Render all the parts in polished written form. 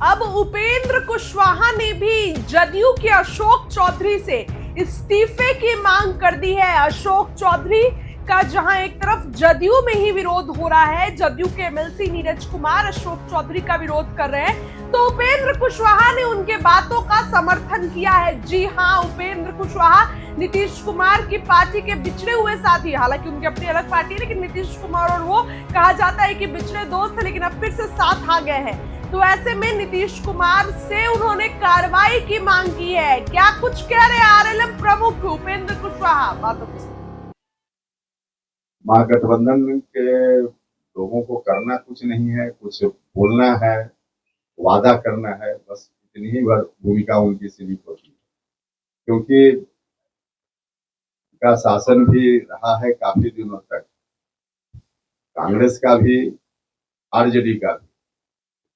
अब उपेंद्र कुशवाहा ने भी जदयू के अशोक चौधरी से इस्तीफे की मांग कर दी है। अशोक चौधरी का जहां एक तरफ जदयू में ही विरोध हो रहा है, जदयू के एमएलसी नीरज कुमार अशोक चौधरी का विरोध कर रहे हैं, तो उपेंद्र कुशवाहा ने उनके बातों का समर्थन किया है। जी हां, उपेंद्र कुशवाहा नीतीश कुमार की पार्टी के बिछड़े हुए साथी, हालांकि उनकी अपनी अलग पार्टी है, लेकिन नीतीश कुमार और वो कहा जाता है कि बिछड़े दोस्त है, लेकिन अब फिर से साथ आ गए हैं। तो ऐसे में नीतीश कुमार से उन्होंने कार्रवाई की मांग की है। क्या कुछ कह रहे आरएलएम प्रमुख उपेंद्र कुशवाहा, बातों को महागठबंधन के लोगों को करना कुछ नहीं है, कुछ बोलना है, वादा करना है, बस इतनी ही भूमिका उनकी सीमित होती है। क्योंकि का शासन भी रहा है काफी दिनों तक, कांग्रेस का भी, आरजेडी का भी।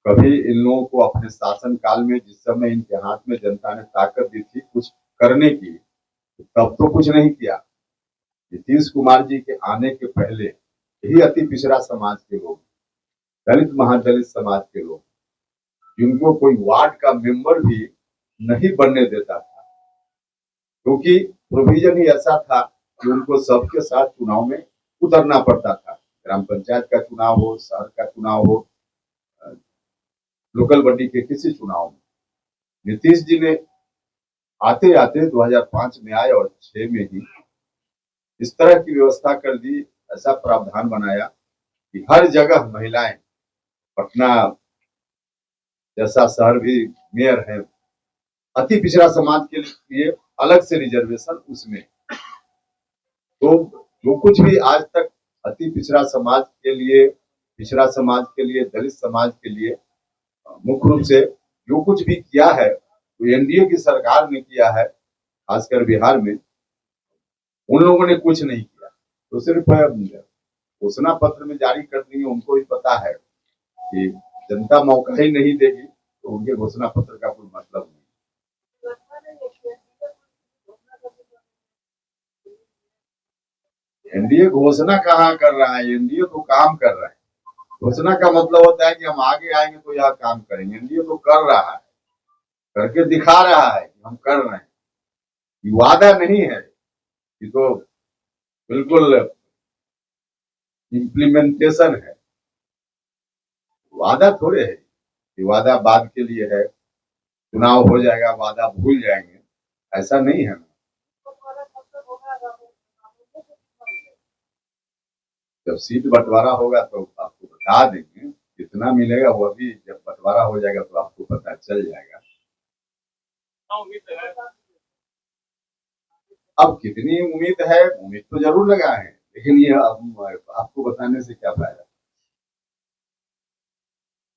कभी इन लोगों को अपने शासन काल में, जिस समय इनके हाथ में जनता ने ताकत दी थी कुछ करने की, तब तो कुछ नहीं किया। नीतीश कुमार जी के आने के पहले यही अति पिछड़ा समाज के लोग, दलित महादलित समाज के लोग, जिनको कोई वार्ड का मेंबर भी नहीं बनने देता था, क्योंकि प्रोविजन ही ऐसा था कि उनको सबके साथ चुनाव में उतरना पड़ता था। ग्राम पंचायत का चुनाव हो, शहर का चुनाव हो, लोकल बॉडी के किसी चुनाव में। नीतीश जी ने आते आते 2005 में आए और 6 में ही इस तरह की व्यवस्था कर दी, ऐसा प्रावधान बनाया कि हर जगह महिलाएं, पटना जैसा शहर भी मेयर है, अति पिछड़ा समाज के लिए अलग से रिजर्वेशन उसमें। तो जो कुछ भी आज तक अति पिछड़ा समाज के लिए, पिछड़ा समाज के लिए, दलित समाज के लिए मुख्य रूप से जो कुछ भी किया है, तो एनडीए की सरकार ने किया है, खासकर बिहार में। उन लोगों ने कुछ नहीं किया, तो सिर्फ घोषणा पत्र में जारी कर दी। उनको भी पता है कि जनता मौका ही नहीं देगी, तो उनके घोषणा पत्र का कोई मतलब नहीं। एनडीए घोषणा कहाँ कर रहा है, एनडीए तो काम कर रहा है। घोषणा का मतलब होता है कि हम आगे आएंगे तो यह काम करेंगे। एनडीए तो कर रहा है, करके दिखा रहा है कि हम कर रहे हैं। ये वादा नहीं है, ये तो बिल्कुल इम्प्लीमेंटेशन है। वादा थोड़े है, ये वादा बाद के लिए है, चुनाव हो जाएगा वादा भूल जाएंगे, ऐसा नहीं है। जब सीट बंटवारा होगा तो आपको बता देंगे कितना मिलेगा, वो भी जब बंटवारा हो जाएगा तो आपको पता चल जाएगा। अब कितनी उम्मीद है, उम्मीद तो जरूर लगा है, लेकिन ये आपको बताने से क्या फायदा।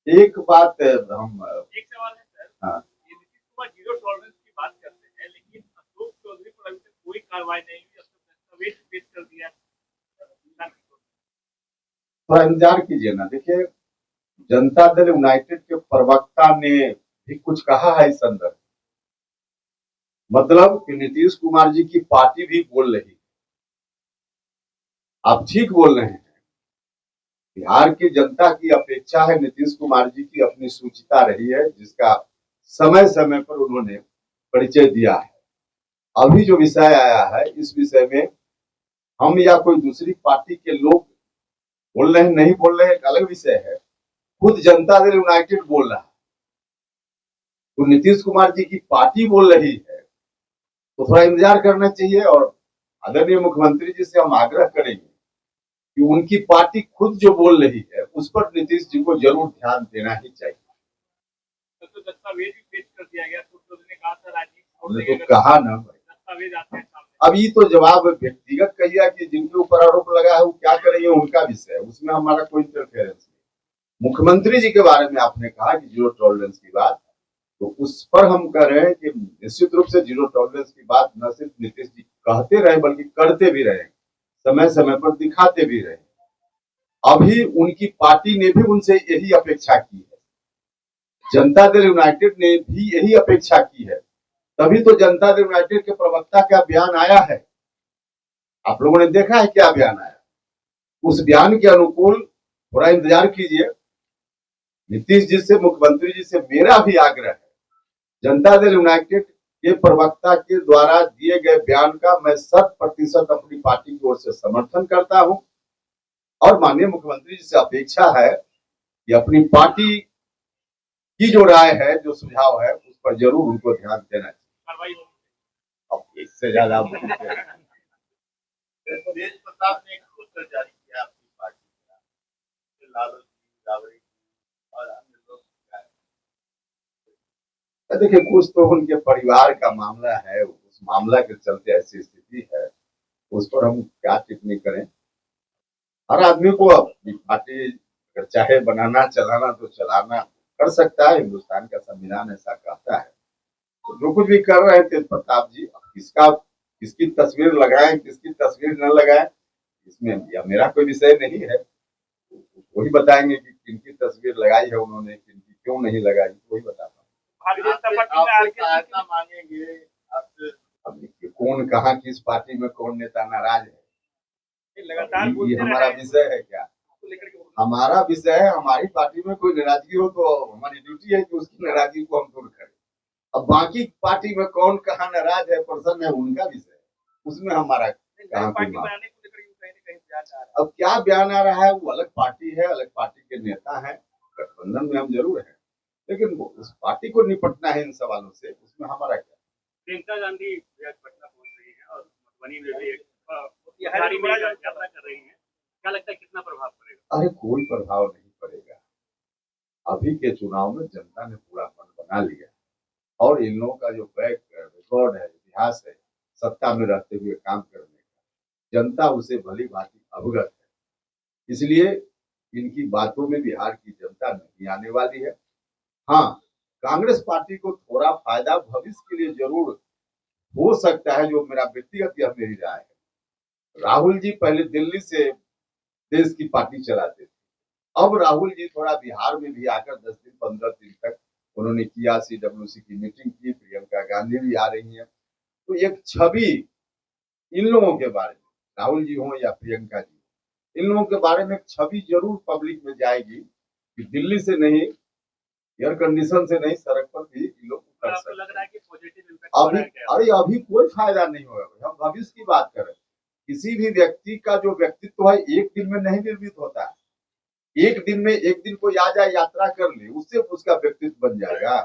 एक बात हम, एक सवाल है सर, हाँ, ये नीतीश कुमार जीरो टॉलरेंस की बात करते हैं, लेकिन अशोक चौधरी पर अभी तक कोई कार्रवाई नहीं हुई, अब तक दस्तावेज पेश कर दिया। थोड़ा इंतजार कीजिए ना। देखिए, जनता दल यूनाइटेड के प्रवक्ता ने भी कुछ कहा है इस संदर्भ, मतलब कि नीतीश कुमार जी की पार्टी भी बोल रही है। आप ठीक बोल रहे हैं, बिहार की जनता की अपेक्षा है नीतीश कुमार जी की अपनी सूचिता रही है, जिसका समय समय पर उन्होंने परिचय दिया है। अभी जो विषय आया है, इस विषय में हम या कोई दूसरी पार्टी के लोग बोल रहे हैं, नहीं बोल रहे हैं, एक अलग विषय है। खुद जनता दल यूनाइटेड बोल रहा है, तो नीतीश कुमार जी की पार्टी बोल रही है, तो थोड़ा इंतजार करना चाहिए। और आदरणीय मुख्यमंत्री जी से हम आग्रह करेंगे कि उनकी पार्टी खुद जो बोल रही है उस पर नीतीश जी को जरूर ध्यान देना ही चाहिए। तो दस्तावेज भी पेश कर दिया गया, तो ने कहा था राजीव तो कहा ना, दस्तावेज आते हैं सामने। अब ये तो जवाब व्यक्तिगत कहिए कि जिनके ऊपर आरोप लगा है वो क्या करेंगे, उनका विषय है, उसमें हमारा कोई इंटरफेरेंस नहीं। मुख्यमंत्री जी के बारे में आपने कहा कि जीरो टॉलरेंस की बात, तो उस पर हम कह रहे हैं कि निश्चित रूप से जीरो टॉलरेंस की बात न सिर्फ नीतीश जी कहते रहे, बल्कि करते भी रहे, समय समय पर दिखाते भी रहे। अभी उनकी पार्टी ने भी उनसे यही अपेक्षा की है, जनता दल यूनाइटेड ने भी यही अपेक्षा की है, तभी तो जनता दल यूनाइटेड के प्रवक्ता का बयान आया है। आप लोगों ने देखा है क्या बयान आया, उस बयान के अनुकूल थोड़ा इंतजार कीजिए। नीतीश जी से, मुख्यमंत्री जी से मेरा भी आग्रह है, जनता दल यूनाइटेड के प्रवक्ता के द्वारा दिए गए बयान का मैं 100% अपनी पार्टी की ओर से समर्थन करता हूं और माननीय मुख्यमंत्री जी से अपेक्षा है कि अपनी पार्टी की जो राय है, जो सुझाव है, उस पर जरूर उनको ध्यान देना चाहिए। कार्रवाई होगी। अब इससे ज्यादा आप तेज प्रताप ने एक पोस्टर जारी किया अपनी पार्टी का, लालू राबड़ी और अन्य लोग। देखिए, कुछ तो उनके परिवार का मामला है, उस मामला के चलते ऐसी स्थिति है, उस पर हम क्या टिप्पणी करें। हर आदमी को अपनी पार्टी अगर चाहे बनाना चलाना तो चलाना कर सकता है, हिंदुस्तान का संविधान ऐसा कहता है। तो जो कुछ भी कर रहे हैं तेज प्रताप जी, किसकी तस्वीर लगाएं, किसकी तस्वीर न लगाएं, इसमें या मेरा कोई विषय नहीं है। वही बताएंगे कि किनकी तस्वीर लगाई है उन्होंने, किनकी क्यों नहीं लगाई, वही बताता हूँ। भारतीय जनता पार्टी में आके सहायता मांगेंगे आपसे। अब देखिए, कौन कहाँ किस पार्टी में कौन नेता नाराज है, लगातार ये बोलते हमारा रहे हैं, विषय है क्या? उसको लेकर के हमारा विषय है, हमारी पार्टी में कोई नाराजगी हो तो हमारी ड्यूटी है कि उसकी नाराजगी को हम दूर करें। अब बाकी पार्टी में कौन कहाँ नाराज है, प्रसन्न है, उनका विषय है, उसमें हमारा कहाँ पार्टी कोई मामला। बनाने को लेकर कहीं न कहीं बयान आ रहा है। अब क्या बयान आ रहा है, वो अलग पार्टी है, अलग पार्टी के नेता है, गठबंधन में हम जरूर हैं, लेकिन उस पार्टी को निपटना है इन सवालों से, उसमें हमारा क्या। प्रियंका गांधी आज पटना पहुंच रही है और मधुबनी में भी एक मोतिहारी में यात्रा कर रही है, क्या लगता है कितना प्रभाव पड़ेगा? अरे कोई प्रभाव नहीं पड़ेगा। अभी के चुनाव में जनता ने पूरा मन बना लिया और इन लोगों का जो बैक रिकॉर्ड है, इतिहास है, सत्ता में रहते हुए काम करने का, जनता उसे भली भांति अवगत है। इसलिए इनकी बातों में बिहार की जनता नहीं आने वाली है। हाँ, कांग्रेस पार्टी को थोड़ा फायदा भविष्य के लिए जरूर हो सकता है, जो मेरा व्यक्तिगत यह मेरी राय है। राहुल जी पहले दिल्ली से देश की पार्टी चलाते थे, अब राहुल जी थोड़ा बिहार में भी आकर 10 दिन 15 दिन तक उन्होंने किया, CWC की मीटिंग की, प्रियंका गांधी भी आ रही है, तो एक छवि इन लोगों के बारे में, राहुल जी हो या प्रियंका जी, इन लोगों के बारे में एक छवि जरूर पब्लिक में जाएगी कि दिल्ली से नहीं, एयर कंडीशन से नहीं, सड़क पर भी इन लोग कर आपको लग सकते रहा है कि पॉजिटिव इम्पैक्ट हैं। अरे अभी कोई फायदा नहीं होगा। हम भविष्य की बात करें, किसी भी व्यक्ति का जो व्यक्तित्व है एक दिन में नहीं निर्मित होता है। एक दिन कोई आ जाए, यात्रा कर ले, उससे उसका व्यक्तित्व बन जाएगा।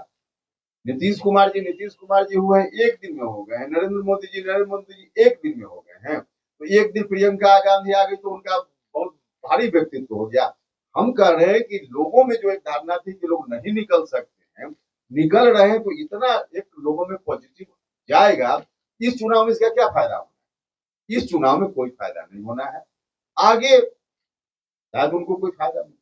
नीतीश कुमार जी हुए एक दिन में हो गए, नरेंद्र मोदी जी एक दिन में हो गए हैं। तो एक दिन प्रियंका गांधी आ गई तो उनका बहुत भारी व्यक्तित्व हो गया। हम कह रहे हैं कि लोगों में जो एक धारणा थी कि लोग नहीं निकल सकते हैं, निकल रहे हैं, तो इतना एक लोगों में पॉजिटिव जाएगा। इस चुनाव में इसका क्या फायदा होना है? इस चुनाव में कोई फायदा नहीं होना है, आगे शायद उनको कोई फायदा नहीं।